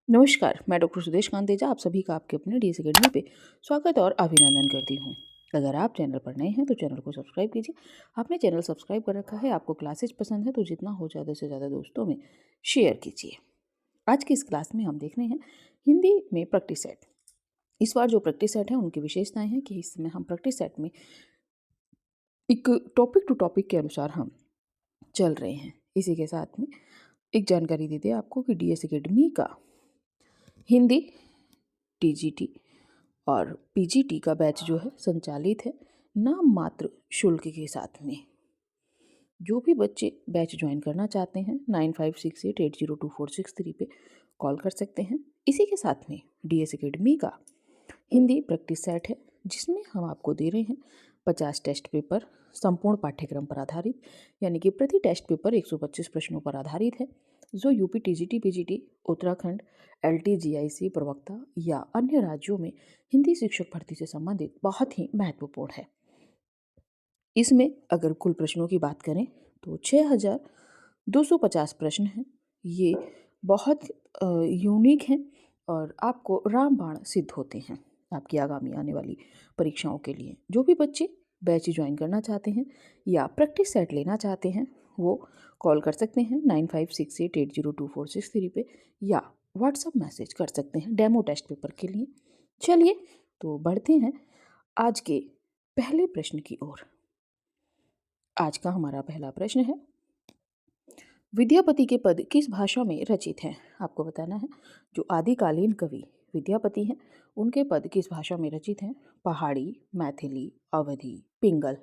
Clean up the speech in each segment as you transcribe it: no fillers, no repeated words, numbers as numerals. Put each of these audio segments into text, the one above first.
नमस्कार, मैं डॉक्टर सुदेश कांतेजा आप सभी का आपके अपने डीएस अकेडमी पे स्वागत और अभिनंदन करती हूँ। अगर आप चैनल पर नए हैं तो चैनल को सब्सक्राइब कीजिए। आपने चैनल सब्सक्राइब कर रखा है, आपको क्लासेज पसंद है तो जितना हो ज़्यादा से ज़्यादा दोस्तों में शेयर कीजिए। आज की इस क्लास में हम देख रहे हैं हिंदी में प्रैक्टिस सेट। इस बार जो प्रैक्टिस सेट है उनकी विशेषताएं हैं कि इसमें हम प्रैक्टिस सेट में एक टॉपिक टू टॉपिक के अनुसार हम चल रहे हैं। इसी के साथ में एक जानकारी देते हैं आपको कि डीएस अकेडमी का हिंदी टीजीटी और पीजीटी का बैच जो है संचालित है नाम मात्र शुल्क के साथ में। जो भी बच्चे बैच ज्वाइन करना चाहते हैं 9568802463 पे कॉल कर सकते हैं। इसी के साथ में डीएस अकेडमी का हिंदी प्रैक्टिस सेट है जिसमें हम आपको दे रहे हैं 50 टेस्ट पेपर संपूर्ण पाठ्यक्रम पर आधारित, यानी कि प्रति टेस्ट पेपर 125 प्रश्नों पर आधारित है, जो UP TGT PGT Uttarakhand LT GIC प्रवक्ता या अन्य राज्यों में हिंदी शिक्षक भर्ती से संबंधित बहुत ही महत्वपूर्ण है। इसमें अगर कुल प्रश्नों की बात करें तो 6250 प्रश्न हैं। ये बहुत यूनिक हैं और आपको रामबाण सिद्ध होते हैं आपकी आगामी आने वाली परीक्षाओं के लिए। जो भी बच्चे बैच ज्वाइन करना चाहते हैं या प्रैक्टिस सेट लेना चाहते हैं वो कॉल कर सकते हैं 9568802463 पे या व्हाट्सएप मैसेज कर सकते हैं डेमो टेस्ट पेपर के लिए। चलिए तो बढ़ते हैं आज के पहले प्रश्न की ओर। आज का हमारा पहला प्रश्न है, विद्यापति के पद किस भाषा में रचित हैं? आपको बताना है जो आदिकालीन कवि विद्यापति हैं उनके पद किस भाषा में रचित हैं? पहाड़ी, मैथिली, अवधी, पिंगल।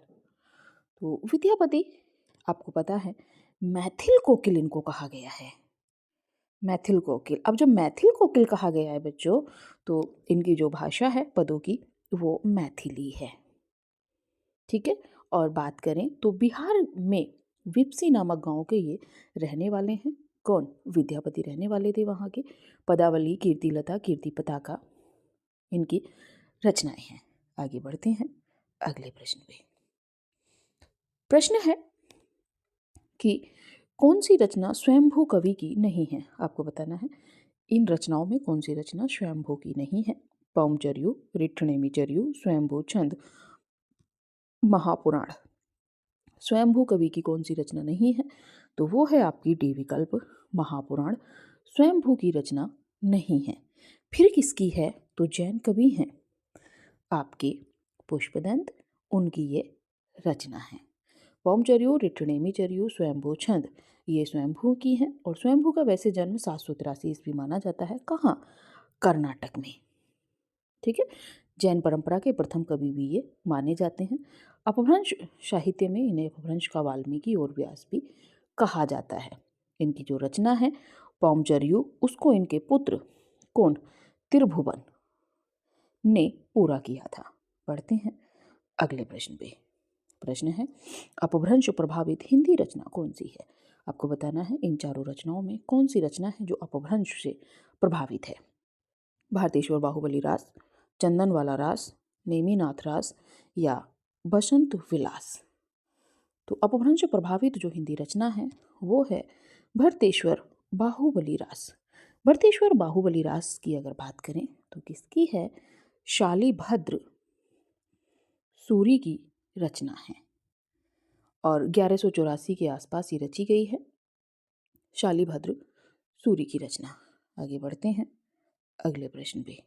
तो विद्यापति आपको पता है मैथिल कोकिल इनको कहा गया है, मैथिल कोकिल। अब जब मैथिल कोकिल कहा गया है बच्चों तो इनकी जो भाषा है पदों की वो मैथिली है, ठीक है। और बात करें तो बिहार में विप्सी नामक गांव के ये रहने वाले हैं। कौन? विद्यापति रहने वाले थे वहाँ के। पदावली, कीर्तिलता, कीर्ति पताका इनकी रचनाएं हैं। आगे बढ़ते हैं अगले प्रश्न पे। प्रश्न है कि कौन सी रचना स्वयंभू कवि की नहीं है? आपको बताना है इन रचनाओं में कौन सी रचना स्वयंभू की नहीं है। पौमचर्यु, रिठ्ठणेमिचर्यु, स्वयंभू छंद, महापुराण। स्वयंभू कवि की कौन सी रचना नहीं है? तो वो है आपकी डी विकल्प महापुराण स्वयंभू की रचना नहीं है। फिर किसकी है? तो जैन कवि हैं आपके पुष्पदंत, उनकी ये रचना है। पौमचर्यु, रिठ्ठणेमिचर्यु, स्वयंभू छंद ये स्वयंभू की हैं और स्वयंभू का वैसे जन्म 783 ईस्वी माना जाता है। कहाँ? कर्नाटक में, ठीक है। जैन परंपरा के प्रथम कवि भी ये माने जाते हैं। अपभ्रंश साहित्य में इन्हें अपभ्रंश का वाल्मीकि और व्यास भी कहा जाता है। इनकी जो रचना है पौमचर्यु उसको इनके पुत्र कौन? त्रिभुवन ने पूरा किया था। पढ़ते हैं अगले प्रश्न पे। प्रश्न है अपभ्रंश प्रभावित हिंदी रचना कौन सी है? आपको बताना है इन चारों रचनाओं में कौन सी रचना है जो अपभ्रंश से प्रभावित है। भारतेश्वर बाहुबली रास, चंदनवाला रास, नेमिनाथ रास या बसंत विलास। तो अपभ्रंश प्रभावित जो हिंदी रचना है वो है भरतेश्वर बाहुबली रास। भरतेश्वर बाहुबली रास की अगर बात करें तो किसकी है? शालिभद्र सूरी की रचना है और 1184 के आसपास ये रची गई है, शालिभद्र सूरी की रचना। आगे बढ़ते हैं अगले प्रश्न पे।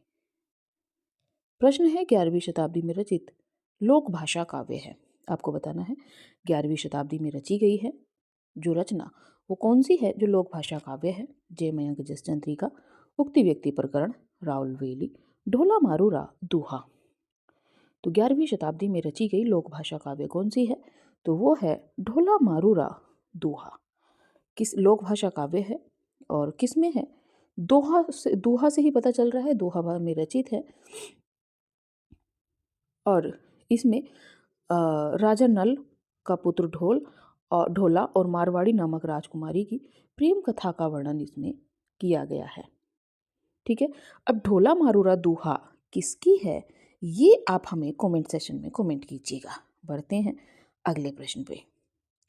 प्रश्न है 11वीं शताब्दी में रचित लोक भाषा काव्य है। आपको बताना है 11वीं शताब्दी में रची गई है जो रचना वो कौन सी है जो लोक भाषा काव्य है? जय मयंक जसचंद्री का उक्ति व्यक्ति प्रकरण, राउल वेली, ढोला मारूरा दोहा। तो 11वीं शताब्दी में रची गई लोक भाषा काव्य कौन सी है? तो वो है ढोला मारूरा दोहा। किस लोक भाषा काव्य है और किस में है? दोहा से ही पता चल रहा है, दोहा में रचित है और इसमें राजा नल का पुत्र ढोला और मारवाड़ी नामक राजकुमारी की प्रेम कथा का वर्णन इसमें किया गया है, ठीक है। अब ढोला मारूरा दोहा किसकी है ये आप हमें कमेंट सेशन में कमेंट कीजिएगा। बढ़ते हैं अगले प्रश्न पे।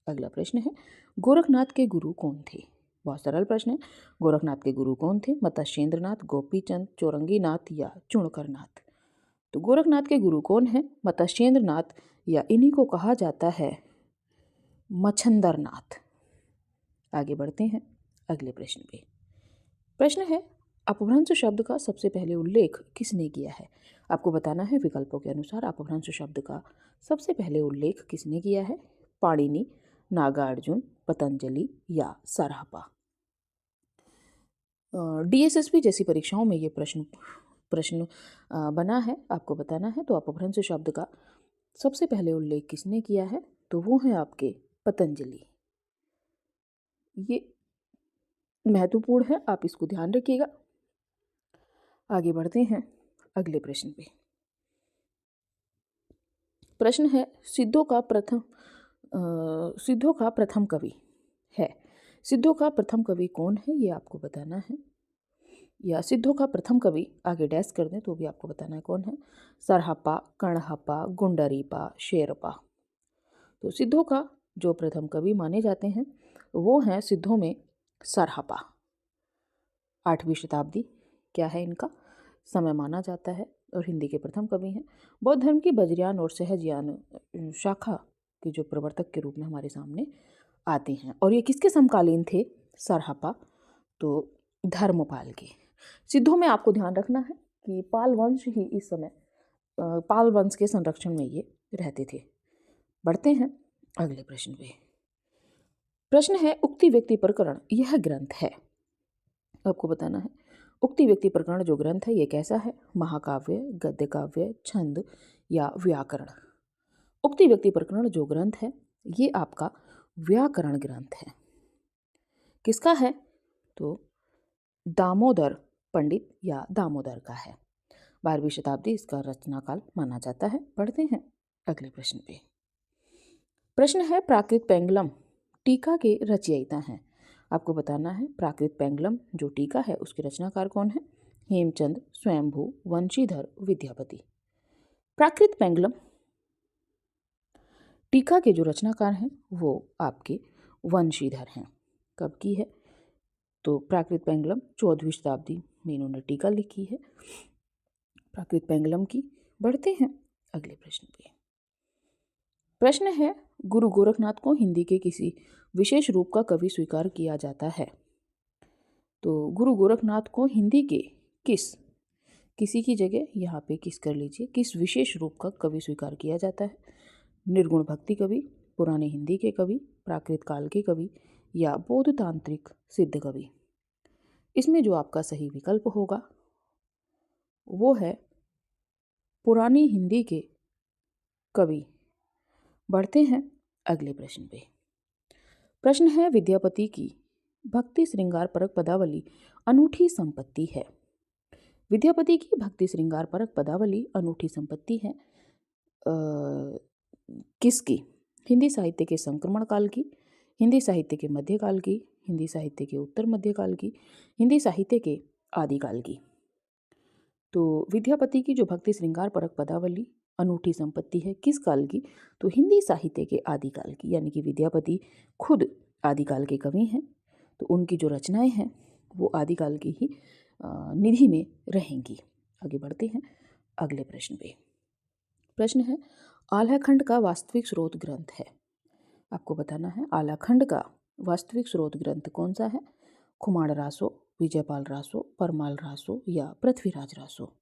अगला प्रश्न है गोरखनाथ के गुरु कौन थे? बहुत सरल प्रश्न है। गोरखनाथ के गुरु कौन थे? मत्स्येंद्रनाथ, गोपीचंद, चौरंगीनाथ या चुणकरनाथ? तो गोरखनाथ के गुरु कौन है? मत्स्येंद्रनाथ, या इन्हीं को कहा जाता है मच्छंदरनाथ। आगे बढ़ते हैं अगले प्रश्न पे। प्रश्न है, अपभ्रंश शब्द का सबसे पहले उल्लेख किसने किया है? आपको बताना है विकल्पों के अनुसार अपभ्रंश शब्द का सबसे पहले उल्लेख किसने किया है? पाणिनि, नागार्जुन, पतंजलि या सराहपा? डीएसएसबी जैसी परीक्षाओं में ये प्रश्न बना है, आपको बताना है। तो अपभ्रंश शब्द का सबसे पहले उल्लेख किसने किया है? तो वो है आपके पतंजलि। ये महत्वपूर्ण है, आप इसको ध्यान रखिएगा। आगे बढ़ते हैं अगले प्रश्न पे। प्रश्न है, सिद्धों का प्रथम कवि है। सिद्धों का प्रथम कवि कौन है, ये आपको बताना है। या सिद्धों का प्रथम कवि आगे डैश कर दें तो भी आपको बताना है कौन है। सरहपा, कणहपा, गुंडरीपा, शेरपा? तो सिद्धों का जो प्रथम कवि माने जाते हैं वो हैं सिद्धों में सरहपा। 8वीं शताब्दी क्या है इनका समय माना जाता है और हिंदी के प्रथम कवि हैं। बौद्ध धर्म की वज्रयान और सहजयान शाखा के जो प्रवर्तक के रूप में हमारे सामने आते हैं। और ये किसके समकालीन थे? सरहपा तो धर्मपाल के। सिद्धों में आपको ध्यान रखना है कि पाल वंश ही इस समय पाल वंश के संरक्षण में ये रहते थे। बढ़ते हैं अगले प्रश्न पे। प्रश्न है, उक्ति व्यक्ति प्रकरण यह ग्रंथ है। आपको बताना है उक्ति व्यक्ति प्रकरण जो ग्रंथ है ये कैसा है? महाकाव्य, गद्य काव्य, छंद या व्याकरण? उक्ति व्यक्ति प्रकरण जो ग्रंथ है ये आपका व्याकरण ग्रंथ है। किसका है? तो दामोदर पंडित या दामोदर का है। 12वीं शताब्दी इसका रचना काल माना जाता है। बढ़ते हैं अगले प्रश्न पे। प्रश्न है, प्राकृत पेंगलम टीका के रचयिता हैं। आपको बताना है प्राकृत पेंगलम जो टीका है उसके रचनाकार कौन है? हेमचंद, स्वयंभू, वंशीधर, विद्यापति? प्राकृत पेंगलम टीका के जो रचनाकार हैं वो आपके वंशीधर हैं। कब की है? तो प्राकृत पेंगलम 14वीं शताब्दी में इन्होंने टीका लिखी है प्राकृत पेंगलम की। बढ़ते हैं अगले प्रश्न पे। प्रश्न है, गुरु गोरखनाथ को हिंदी के किसी विशेष रूप का कवि स्वीकार किया जाता है। तो गुरु गोरखनाथ को हिंदी के किसी की जगह यहाँ पे किस कर लीजिए, किस विशेष रूप का कवि स्वीकार किया जाता है? निर्गुण भक्ति कवि, पुराने हिंदी के कवि, प्राकृत काल के कवि या बौद्ध तांत्रिक सिद्ध कवि? इसमें जो आपका सही विकल्प होगा वो है पुरानी हिंदी के कवि। बढ़ते हैं अगले प्रश्न पे। प्रश्न है, विद्यापति की भक्ति श्रृंगार परक पदावली अनूठी संपत्ति है। विद्यापति की भक्ति श्रृंगार परक पदावली अनूठी संपत्ति है किसकी? हिंदी साहित्य के संक्रमण काल की, हिंदी साहित्य के मध्यकाल की, हिंदी साहित्य के उत्तर मध्यकाल की, हिंदी साहित्य के आदिकाल की? तो विद्यापति की जो भक्ति श्रृंगार परक पदावली अनूठी संपत्ति है किस काल की? तो हिंदी साहित्य के आदिकाल की, यानी कि विद्यापति खुद आदिकाल के कवि हैं तो उनकी जो रचनाएं हैं वो आदिकाल की ही निधि में रहेंगी। आगे बढ़ते हैं अगले प्रश्न पे। प्रश्न है, आल्हाखंड का वास्तविक स्रोत ग्रंथ है। आपको बताना है आल्हाखंड का वास्तविक स्रोत ग्रंथ कौन सा है? खुमाण रासो, विजयपाल रासो, परमाल रासो या पृथ्वीराज रासो?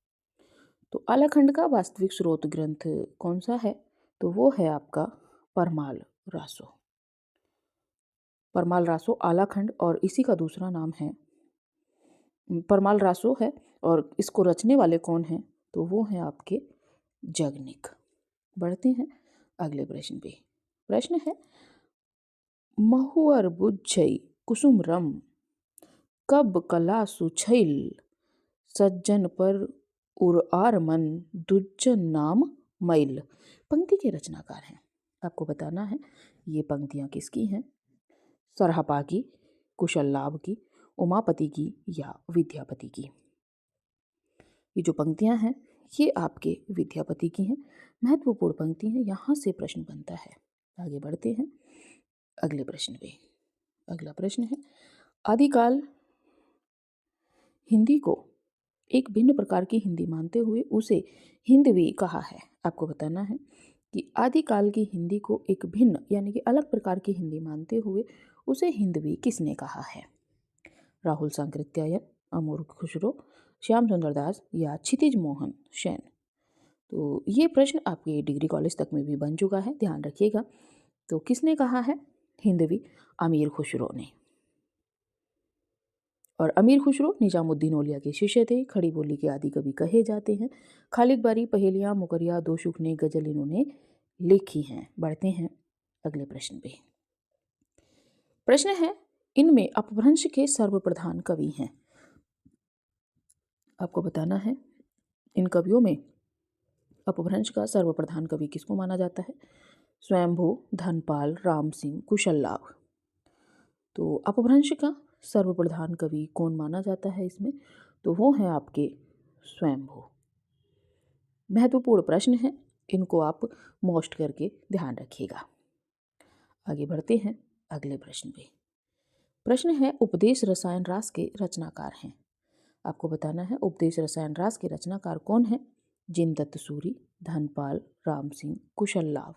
तो आल्हाखंड का वास्तविक स्रोत ग्रंथ कौन सा है? तो वो है आपका परमाल रासो। परमाल रासो आल्हाखंड और इसी का दूसरा नाम है परमाल रासो है। और इसको रचने वाले कौन हैं? तो वो हैं आपके जगनिक। बढ़ते हैं अगले प्रश्न पे। प्रश्न है, महुअर बुझई कुसुम रम कब कला सुछैल सज्जन पर उर मन दुज्जन नाम मैल? पंक्ति के रचनाकार हैं। आपको बताना है ये पंक्तियां किसकी हैं? सरहपा की, कुशल लाभ की, उमापति की या विद्यापति की? ये जो पंक्तियां हैं ये आपके विद्यापति की हैं। महत्वपूर्ण पंक्ति है, यहाँ से प्रश्न बनता है। आगे बढ़ते हैं अगले प्रश्न पे। अगला प्रश्न है, आदिकाल हिंदी को एक भिन्न प्रकार की हिंदी मानते हुए उसे हिंदवी कहा है। आपको बताना है कि आदिकाल की हिंदी को एक भिन्न यानी कि अलग प्रकार की हिंदी मानते हुए उसे हिंदवी किसने कहा है? राहुल सांकृत्यायन, अमोल खुसरो, श्याम सुंदर दास या क्षितिज मोहन सेन। तो ये प्रश्न आपके डिग्री कॉलेज तक में भी बन चुका है, ध्यान रखिएगा। तो किसने कहा है हिंदवी? अमीर खुसरो ने। और अमीर खुसरो निजामुद्दीन औलिया के शिष्य थे, खड़ी बोली के आदि कवि कहे जाते हैं। खालिद बारी, पहेलियाँ, मुकरिया, दो शुकने, गजल इन्होंने लिखी हैं। बढ़ते हैं अगले प्रश्न पे। प्रश्न है, इनमें अपभ्रंश के सर्वप्रधान कवि हैं। आपको बताना है इन कवियों में अपभ्रंश का सर्वप्रधान कवि किसको माना जाता है? स्वयंभू, धनपाल, राम सिंह, कुशललाभ। तो अपभ्रंश का सर्वप्रधान कवि कौन माना जाता है इसमें? तो वो है आपके स्वयंभू। महत्वपूर्ण प्रश्न है, इनको आप मोस्ट करके ध्यान रखिएगा। आगे बढ़ते हैं अगले प्रश्न पे। प्रश्न है, उपदेश रसायन रास के रचनाकार हैं। आपको बताना है उपदेश रसायन रास के रचनाकार कौन है? जिनदत्त सूरी, धनपाल, राम सिंह, कुशललाभ।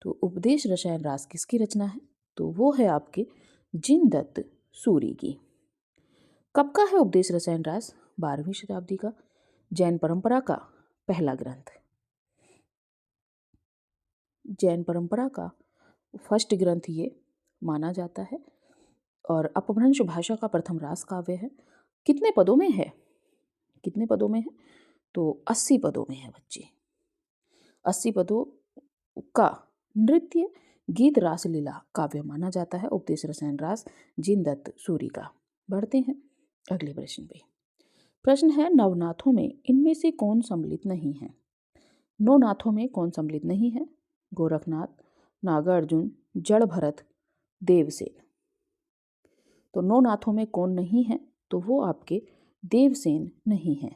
तो उपदेश रसायन रास किसकी रचना है? तो वो है आपके जिनदत्त सूरी की। कब का है उपदेश रसायन रास? 12वीं शताब्दी का, जैन परंपरा का पहला ग्रंथ, जैन परंपरा का फर्स्ट ग्रंथ ये माना जाता है और अपभ्रंश भाषा का प्रथम रास काव्य है। कितने पदों में है? कितने पदों में है? तो 80 पदों में है बच्चे। 80 पदों का नृत्य गीत रासलीला काव्य माना जाता है उपदेश रसायन रास जिनदत्त सूरी का। बढ़ते हैं अगले प्रश्न पे। प्रश्न है, नवनाथों में इनमें से कौन सम्मिलित नहीं है? नौ नाथों में कौन सम्मिलित नहीं है? गोरखनाथ, नागार्जुन, जड़ भरत, देवसेन। तो नौ नाथों में कौन नहीं है? तो वो आपके देवसेन नहीं है।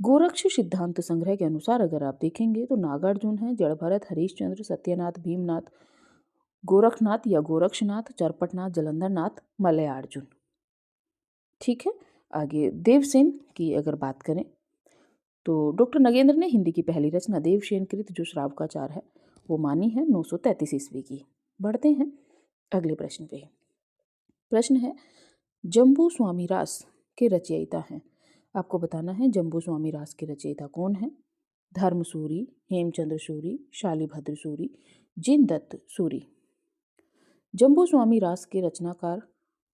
गोरक्ष सिद्धांत संग्रह के अनुसार अगर आप देखेंगे तो नागार्जुन है, जड़ भरत, हरीशचंद्र, सत्यनाथ, भीमनाथ, गोरखनाथ या गोरक्षनाथ, चरपटनाथ, जलंधरनाथ, मलयार्जुन। ठीक है। आगे देवसेन की अगर बात करें तो डॉक्टर नगेंद्र ने हिंदी की पहली रचना देवसेन कृत जो श्रावकाचार है वो मानी है 933 ईस्वी की। बढ़ते हैं अगले प्रश्न पे। प्रश्न है, जम्बू स्वामी रास के रचयिता हैं। आपको बताना है जम्बू स्वामी रास के रचयिता कौन है? धर्म सूरी, हेमचंद्र सूरी, शालिभद्र सूरी, जिनदत्त सूरी। जम्बू स्वामी रास के रचनाकार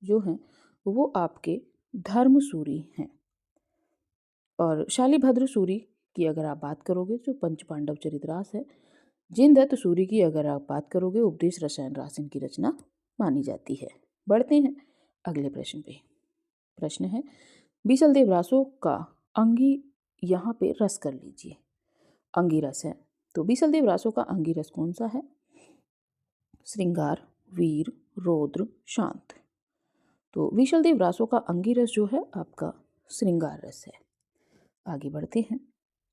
जो हैं वो आपके धर्म सूरी हैं। और शालिभद्र सूरी की अगर आप बात करोगे तो पंच पांडव चरित रास है। जिनदत्त सूरी की अगर आप बात करोगे उपदेश रसायन रास इनकी रचना मानी जाती है। बढ़ते हैं अगले प्रश्न पे। प्रश्न है, बीसलदेव रासों का अंगी यहाँ पे रस कर लीजिए। अंगी रस है तो बीसलदेव रासों का अंगी रस कौन सा है? श्रृंगार, वीर, रौद्र, शांत। तो बीसलदेव रासों का अंगी रस जो है आपका श्रृंगार रस है। आगे बढ़ते हैं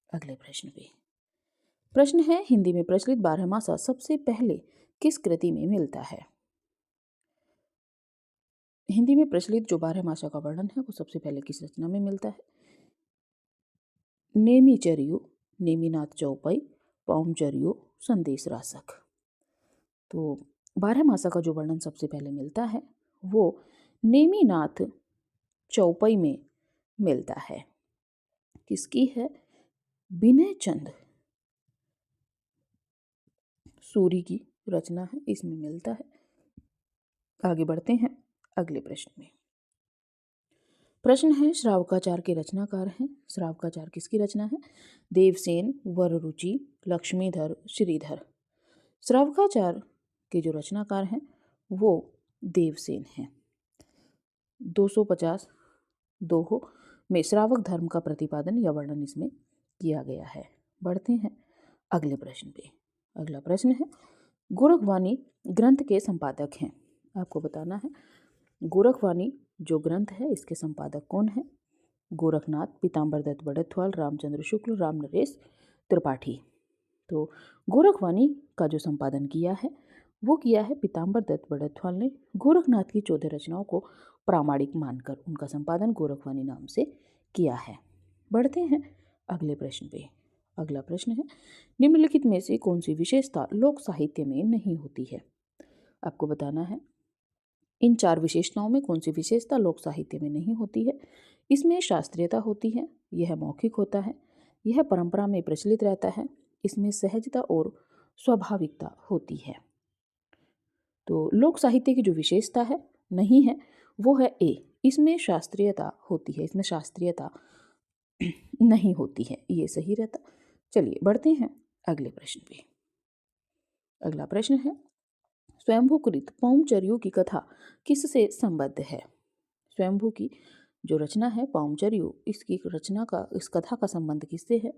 अगले प्रश्न पे। प्रश्न है, हिंदी में प्रचलित बारहमासा सबसे पहले किस कृति में मिलता है? हिंदी में प्रचलित जो बारहमासा का वर्णन है वो सबसे पहले किस रचना में मिलता है? नेमिचर्यु, नेमिनाथ चौपाई, पौमचर्यु, संदेश रासक। तो बारहमासा का जो वर्णन सबसे पहले मिलता है वो नेमिनाथ चौपाई में मिलता है। किसकी है? विनय चंद सूरी की रचना है, इसमें मिलता है। आगे बढ़ते हैं अगले प्रश्न में। प्रश्न है, श्रावकाचार के रचनाकार हैं। श्रावकाचार किसकी रचना है? देवसेन, वररुचि, लक्ष्मीधर, श्रीधर। श्रावकाचार के जो रचनाकार हैं वो देवसेन हैं। 250 दोहों में श्रावक धर्म का प्रतिपादन या वर्णन इसमें किया गया है। बढ़ते हैं अगले प्रश्न पे। अगला प्रश्न है, गोरखवाणी ग्रंथ के संपादक हैं। आपको बताना है गोरखवाणी जो ग्रंथ है इसके संपादक कौन है? गोरखनाथ, पीताम्बर दत्त बड़थवाल, रामचंद्र शुक्ल, राम नरेश त्रिपाठी। तो गोरखवाणी का जो संपादन किया है वो किया है पीताम्बर दत्त बड़ौत्वाल ने। गोरखनाथ की 14 रचनाओं को प्रामाणिक मानकर उनका संपादन गोरखवाणी नाम से किया है। बढ़ते हैं अगले प्रश्न पे। अगला प्रश्न है, निम्नलिखित में से कौन सी विशेषता लोक साहित्य में नहीं होती है? आपको बताना है इन 4 विशेषताओं में कौन सी विशेषता लोक साहित्य में नहीं होती है। इसमें शास्त्रीयता होती है, यह मौखिक होता है, यह परंपरा में प्रचलित रहता है, इसमें सहजता और स्वाभाविकता होती है। तो लोक साहित्य की जो विशेषता है नहीं है वो है ए, इसमें शास्त्रीयता होती है, इसमें शास्त्रीयता नहीं होती है, ये सही रहता। चलिए बढ़ते हैं अगले प्रश्न पे। अगला प्रश्न है, स्वयंभूकृत पौमचर्यू की कथा किससे संबद्ध है? स्वयंभू की जो रचना है पौमचर्यू, इसकी रचना का, इस कथा का संबंध किससे है?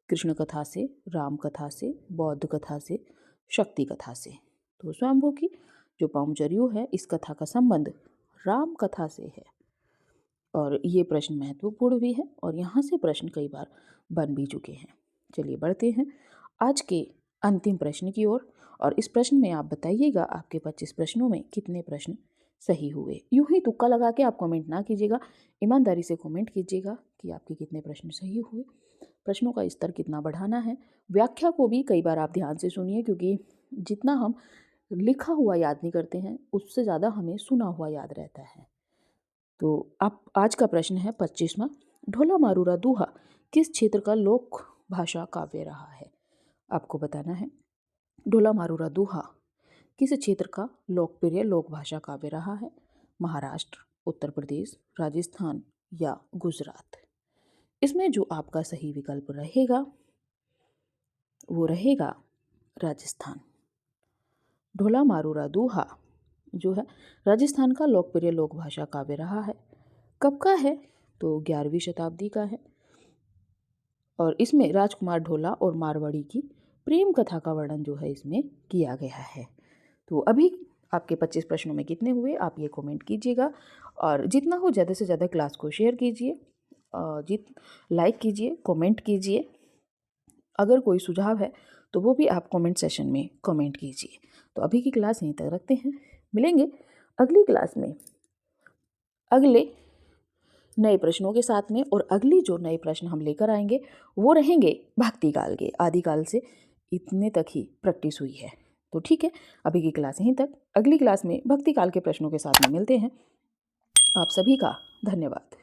कृष्ण कथा से, राम कथा से, बौद्ध कथा से, शक्ति कथा से। तो स्वयंभू की जो पौमचर्यू है इस कथा का संबंध राम कथा से है। और ये प्रश्न महत्वपूर्ण भी है और यहाँ से प्रश्न कई बार बन भी चुके हैं। चलिए बढ़ते हैं आज के अंतिम प्रश्न की ओर। और इस प्रश्न में आप बताइएगा आपके 25 प्रश्नों में कितने प्रश्न सही हुए। यूं ही तुक्का लगा के आप कमेंट ना कीजिएगा, ईमानदारी से कमेंट कीजिएगा कि आपके कितने प्रश्न सही हुए, प्रश्नों का स्तर कितना बढ़ाना है। व्याख्या को भी कई बार आप ध्यान से सुनिए, क्योंकि जितना हम लिखा हुआ याद नहीं करते हैं उससे ज़्यादा हमें सुना हुआ याद रहता है। तो आप आज का प्रश्न है 25वां, ढोला मारूरा दूहा किस क्षेत्र का लोक भाषा काव्य रहा है? आपको बताना है ढोला मारूरा दूहा किस क्षेत्र का लोकप्रिय लोक भाषा काव्य रहा है? महाराष्ट्र, उत्तर प्रदेश, राजस्थान या गुजरात? इसमें जो आपका सही विकल्प रहेगा वो रहेगा राजस्थान। ढोला मारूरा दूहा जो है राजस्थान का लोकप्रिय लोक भाषा काव्य रहा है। कब का है? तो 11वीं शताब्दी का है और इसमें राजकुमार ढोला और मारवाड़ी की प्रेम कथा का वर्णन जो है इसमें किया गया है। तो अभी आपके 25 प्रश्नों में कितने हुए आप ये कमेंट कीजिएगा और जितना हो ज़्यादा से ज़्यादा क्लास को शेयर कीजिए, लाइक कीजिए, कमेंट कीजिए। अगर कोई सुझाव है तो वो भी आप कमेंट सेशन में कमेंट कीजिए। तो अभी की क्लास यहीं तक रखते हैं, मिलेंगे अगली क्लास में अगले नए प्रश्नों के साथ में। और अगली जो नए प्रश्न हम लेकर आएंगे वो रहेंगे भक्ति काल के। आदिकाल से इतने तक ही प्रैक्टिस हुई है। तो ठीक है, अभी की क्लास यहीं तक, अगली क्लास में भक्ति काल के प्रश्नों के साथ में मिलते हैं। आप सभी का धन्यवाद।